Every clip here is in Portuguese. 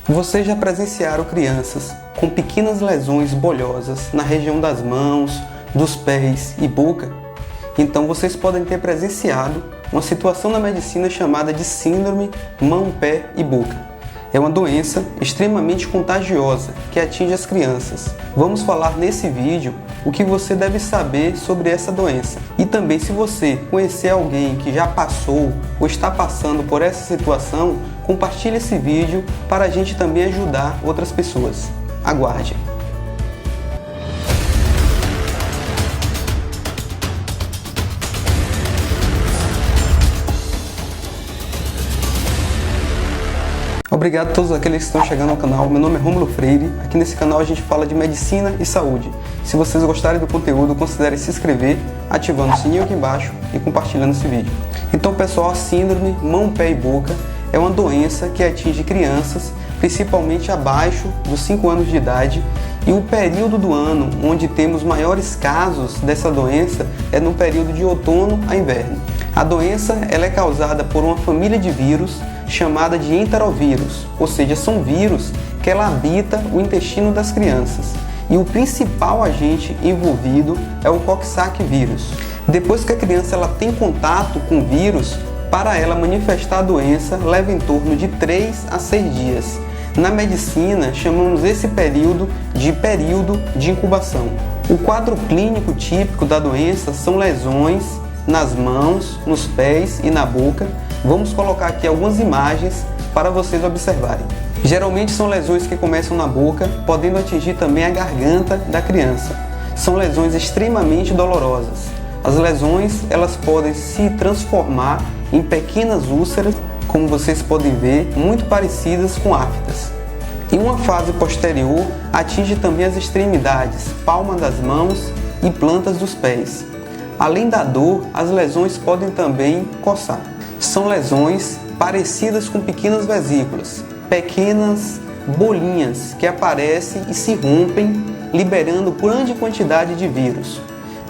Vocês já presenciaram crianças com pequenas lesões bolhosas na região das mãos, dos pés e boca? Então vocês podem ter presenciado uma situação na medicina chamada de síndrome mão, pé e boca. É uma doença extremamente contagiosa que atinge as crianças. Vamos falar nesse vídeo o que você deve saber sobre essa doença. E também, se você conhecer alguém que já passou ou está passando por essa situação, compartilhe esse vídeo para a gente também ajudar outras pessoas. Aguarde! Obrigado a todos aqueles que estão chegando ao canal. Meu nome é Rômulo Freire. Aqui nesse canal a gente fala de medicina e saúde. Se vocês gostarem do conteúdo, considerem se inscrever, ativando o sininho aqui embaixo e compartilhando esse vídeo. Então, pessoal, a síndrome mão, pé e boca é uma doença que atinge crianças, principalmente abaixo dos 5 anos de idade, e o período do ano onde temos maiores casos dessa doença é no período de outono a inverno. A doença ela é causada por uma família de vírus chamada de enterovírus, ou seja, são vírus que ela habita o intestino das crianças. E o principal agente envolvido é o Coxsackie vírus. Depois que a criança ela tem contato com o vírus, para ela manifestar a doença leva em torno de 3 a 6 dias. Na medicina, chamamos esse período de incubação. O quadro clínico típico da doença são lesões nas mãos, nos pés e na boca. Vamos colocar aqui algumas imagens para vocês observarem. Geralmente são lesões que começam na boca, podendo atingir também a garganta da criança. São lesões extremamente dolorosas. As lesões elas podem se transformar em pequenas úlceras, como vocês podem ver, muito parecidas com aftas. Em uma fase posterior, atinge também as extremidades, palma das mãos e plantas dos pés. Além da dor, as lesões podem também coçar. São lesões parecidas com pequenas vesículas, pequenas bolinhas que aparecem e se rompem, liberando grande quantidade de vírus.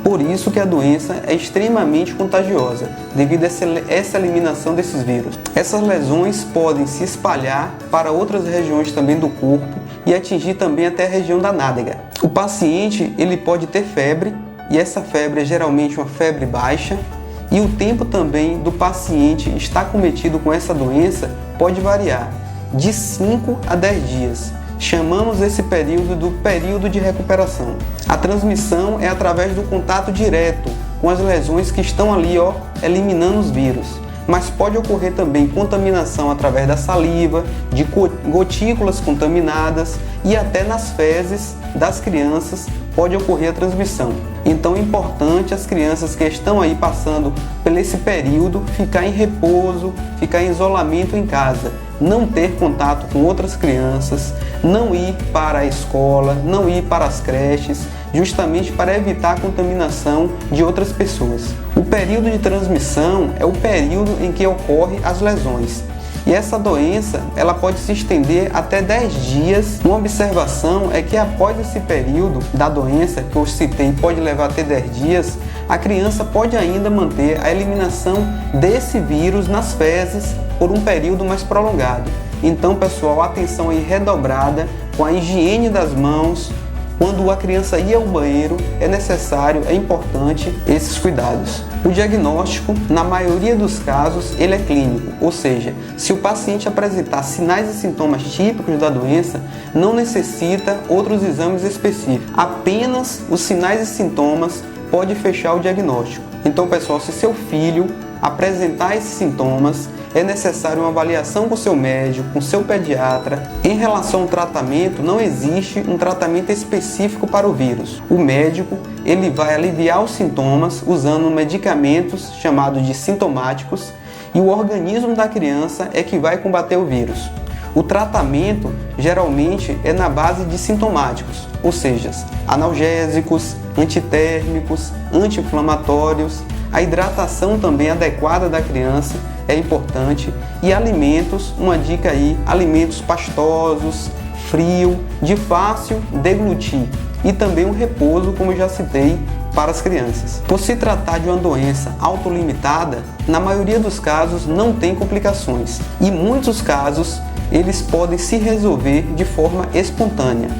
Por isso que a doença é extremamente contagiosa, devido a essa eliminação desses vírus. Essas lesões podem se espalhar para outras regiões também do corpo e atingir também até a região da nádega. O paciente ele pode ter febre, e essa febre é geralmente uma febre baixa, e o tempo também do paciente estar cometido com essa doença pode variar de 5 a 10 dias. Chamamos esse período do período de recuperação. A transmissão é através do contato direto com as lesões que estão ali, eliminando os vírus. Mas pode ocorrer também contaminação através da saliva, de gotículas contaminadas e até nas fezes das crianças pode ocorrer a transmissão. Então é importante as crianças que estão aí passando por esse período ficar em repouso, ficar em isolamento em casa, não ter contato com outras crianças, não ir para a escola, não ir para as creches, justamente para evitar a contaminação de outras pessoas. O período de transmissão é o período em que ocorrem as lesões. E essa doença ela pode se estender até 10 dias. Uma observação é que após esse período da doença, que eu citei, pode levar até 10 dias, a criança pode ainda manter a eliminação desse vírus nas fezes por um período mais prolongado. Então, pessoal, atenção aí redobrada com a higiene das mãos. Quando a criança ir ao banheiro, é necessário, é importante esses cuidados. O diagnóstico, na maioria dos casos, ele é clínico, ou seja, se o paciente apresentar sinais e sintomas típicos da doença, não necessita outros exames específicos. Apenas os sinais e sintomas pode fechar o diagnóstico. Então, pessoal, se seu filho apresentar esses sintomas, é necessário uma avaliação com seu médico, com seu pediatra. Em relação ao tratamento, não existe um tratamento específico para o vírus. O médico ele vai aliviar os sintomas usando medicamentos chamados de sintomáticos e o organismo da criança é que vai combater o vírus. O tratamento geralmente é na base de sintomáticos, ou seja, analgésicos, antitérmicos, anti-inflamatórios. A hidratação também adequada da criança é importante e alimentos, uma dica aí, alimentos pastosos, frio, de fácil deglutir e também um repouso, como eu já citei, para as crianças. Por se tratar de uma doença autolimitada, na maioria dos casos não tem complicações e muitos casos eles podem se resolver de forma espontânea,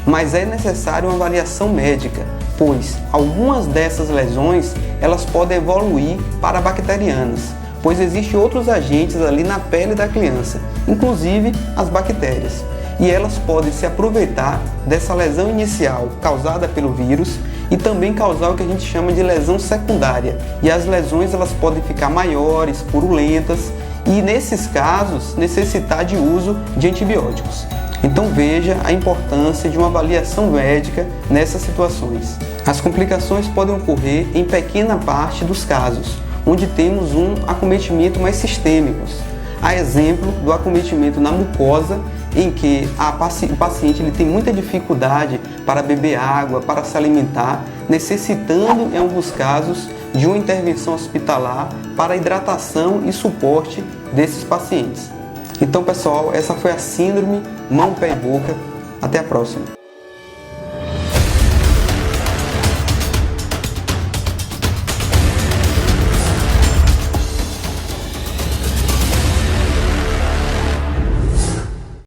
mas é necessário uma avaliação médica, pois algumas dessas lesões elas podem evoluir para bacterianas, pois existem outros agentes ali na pele da criança, inclusive as bactérias, e elas podem se aproveitar dessa lesão inicial causada pelo vírus e também causar o que a gente chama de lesão secundária, e as lesões elas podem ficar maiores, purulentas e nesses casos necessitar de uso de antibióticos. Então veja a importância de uma avaliação médica nessas situações. As complicações podem ocorrer em pequena parte dos casos, onde temos um acometimento mais sistêmico. A exemplo do acometimento na mucosa, em que o paciente ele tem muita dificuldade para beber água, para se alimentar, necessitando em alguns casos de uma intervenção hospitalar para a hidratação e suporte desses pacientes. Então pessoal, essa foi a síndrome mão, pé e boca. Até a próxima.